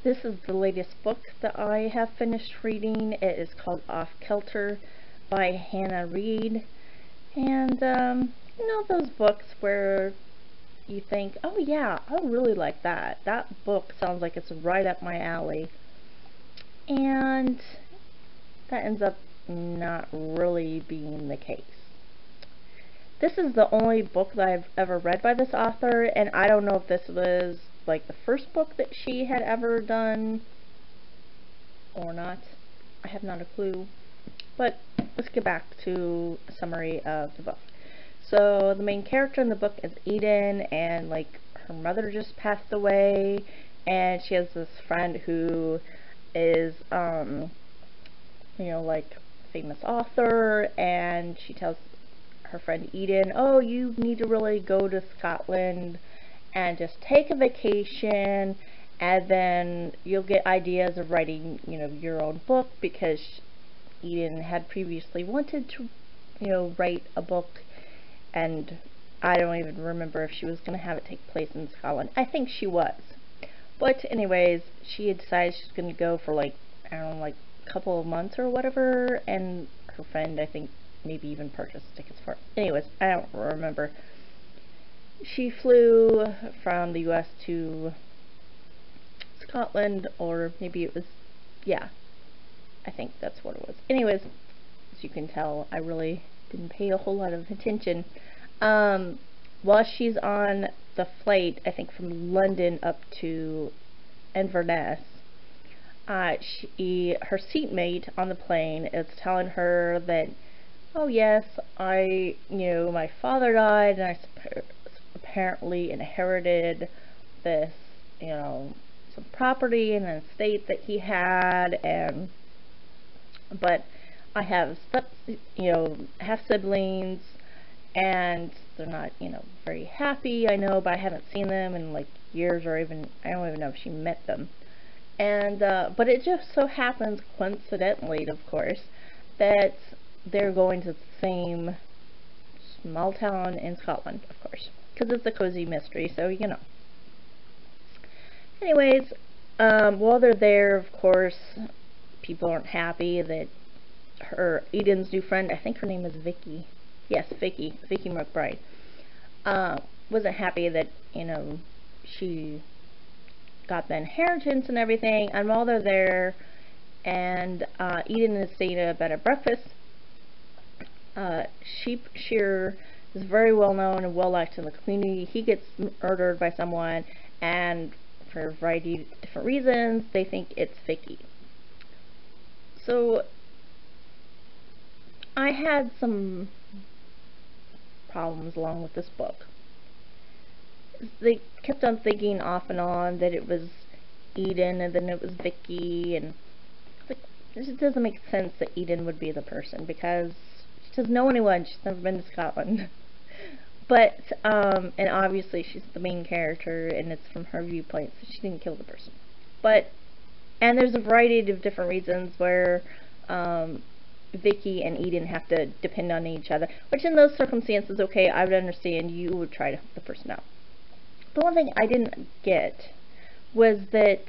This is the latest book that I have finished reading. It is called Off Kilter by Hannah Reed. And, those books where you think, oh yeah, I really like that. That book sounds like it's right up my alley. And that ends up not really being the case. This is the only book that I've ever read by this author, and I don't know if this was like the first book that she had ever done or not. I have not a clue. But let's get back to a summary of the book. So the main character in the book is Eden, and like her mother just passed away, and she has this friend who is like famous author, and she tells her friend Eden, oh, you need to really go to Scotland and just take a vacation, and then you'll get ideas of writing, your own book, because Eden had previously wanted to, write a book, and I don't even remember if she was going to have it take place in Scotland. I think she was. But anyways, she had decided she was going to go for like a couple of months or whatever, and her friend, I think, maybe even purchased tickets for it. Anyways, I don't remember. She flew from the US to Scotland, or maybe it was, yeah, I think that's what it was. Anyways, as you can tell, I really didn't pay a whole lot of attention. While she's on the flight, I think from London up to Inverness, her seatmate on the plane is telling her that, oh yes, my father died, and I apparently inherited this, some property and an estate that he had, but I have half siblings, and they're not, very happy, I know, but I haven't seen them in like years, or even, I don't even know if she met them. And, but it just so happens, coincidentally, of course, that they're going to the same small town in Scotland, of course, because it's a cozy mystery, so Anyways, while they're there, of course, people aren't happy that Eden's new friend, I think her name is Vicky. Yes, Vicky McBride, wasn't happy that, she got the inheritance and everything, and while they're there, and Eden is staying at a bed and breakfast, Sheep Shearer is very well known and well liked in the community. He gets murdered by someone, and for a variety of different reasons, they think it's Vicky. So I had some problems along with this book. They kept on thinking off and on that it was Eden, and then it was Vicky, and like, it just doesn't make sense that Eden would be the person, because she doesn't know anyone, she's never been to Scotland. But, and obviously she's the main character, and it's from her viewpoint, so she didn't kill the person. But, and there's a variety of different reasons where, Vicky and Eden have to depend on each other, which in those circumstances, okay, I would understand, you would try to help the person out. The one thing I didn't get was that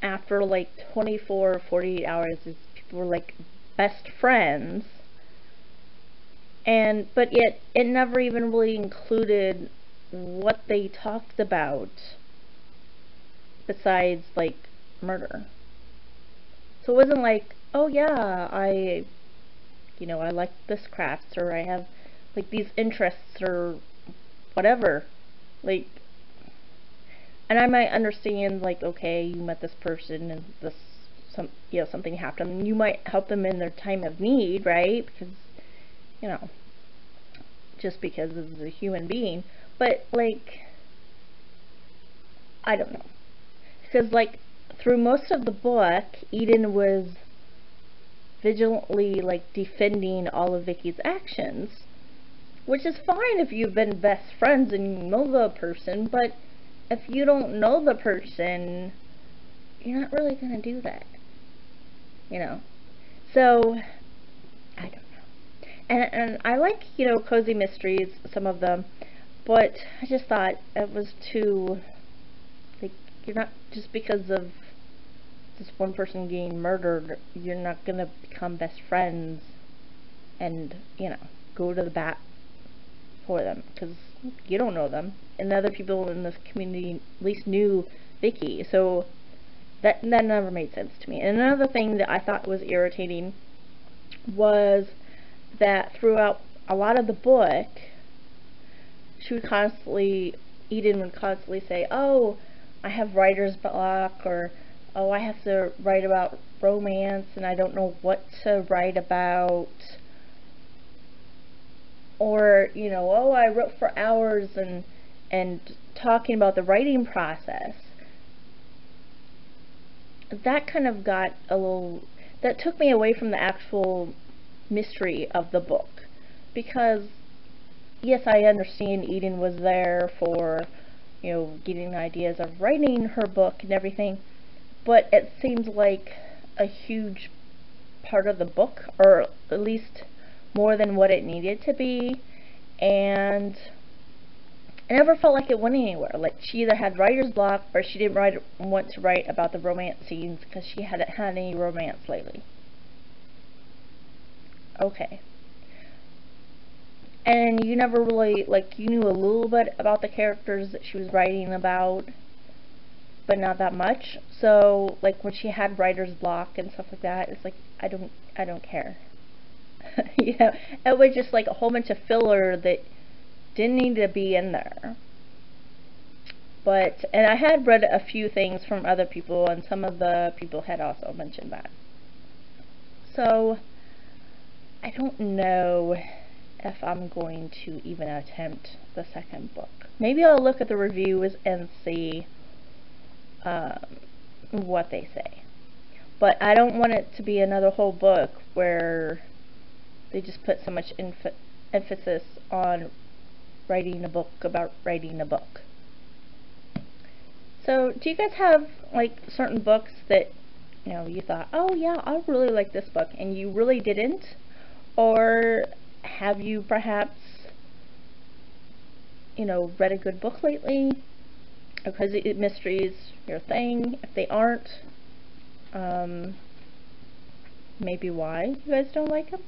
after like 24 or 48 hours, these people were like best friends, but yet it never even really included what they talked about besides like murder. So it wasn't like, oh yeah, I like this craft, or I have like these interests, or whatever. Like, and I might understand, like, okay, you met this person and something happened, and you might help them in their time of need, right? Because, just because this is a human being. But, like, I don't know. Because, like, through most of the book, Eden was vigilantly, like, defending all of Vicky's actions, which is fine if you've been best friends and you know the person, but if you don't know the person, you're not really going to do that, So, I don't know. And I like, cozy mysteries, some of them, but I just thought it was too, like, you're not, just because of this one person getting murdered, you're not gonna become best friends and, you know, go to the bat for them, because you don't know them, and other people in this community at least knew Vicky, so that never made sense to me. And another thing that I thought was irritating was that throughout a lot of the book, Eden would constantly say, oh, I have writer's block, or oh, I have to write about romance and I don't know what to write about, or, you know, oh, I wrote for hours and talking about the writing process. That kind of got a little, that took me away from the actual mystery of the book, because yes, I understand Eden was there for, you know, getting ideas of writing her book and everything, but it seems like a huge part of the book, or at least more than what it needed to be, and I never felt like it went anywhere. Like, she either had writer's block or she didn't want to write about the romance scenes because she hadn't had any romance lately. Okay. And you never really, like, you knew a little bit about the characters that she was writing about, but not that much. So, like, when she had writer's block and stuff like that, it's like, I don't care. You know, it was just like a whole bunch of filler that didn't need to be in there. But, and I had read a few things from other people, and some of the people had also mentioned that. So, I don't know if I'm going to even attempt the second book. Maybe I'll look at the reviews and see what they say. But I don't want it to be another whole book where they just put so much emphasis on writing a book about writing a book. So, do you guys have, like, certain books that, you know, you thought, oh yeah, I really like this book, and you really didn't? Or have you perhaps, you know, read a good book lately? Because mysteries your thing. If they aren't, maybe why you guys don't like them.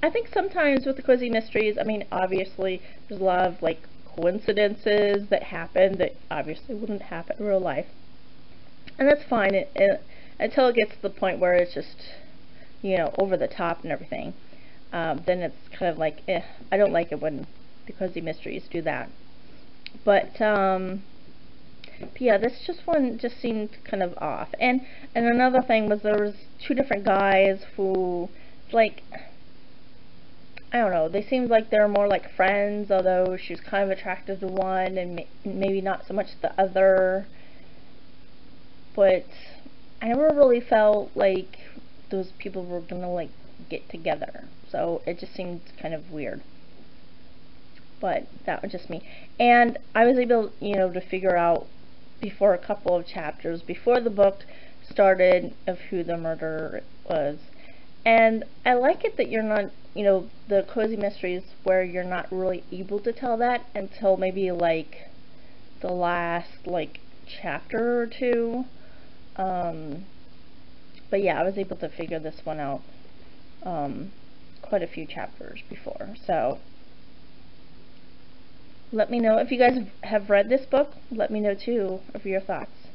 I think sometimes with the cozy mysteries, I mean, obviously there's a lot of, like, coincidences that happen that obviously wouldn't happen in real life, and that's fine until it gets to the point where it's just, you know, over the top and everything. Then it's kind of like, I don't like it when the cozy mysteries do that. But yeah, this one just seemed kind of off. And another thing was there was two different guys who, like, I don't know, they seemed like they were more like friends, although she was kind of attracted to one and maybe not so much the other. But I never really felt like those people were gonna, like, get together. So it just seemed kind of weird. But that was just me. And I was able, you know, to figure out before a couple of chapters, before the book started, of who the murderer was. And I like it that you're not, you know, the cozy mysteries where you're not really able to tell that until maybe, like, the last, like, chapter or two. But yeah, I was able to figure this one out quite a few chapters before. So let me know if you guys have read this book. Let me know too of your thoughts.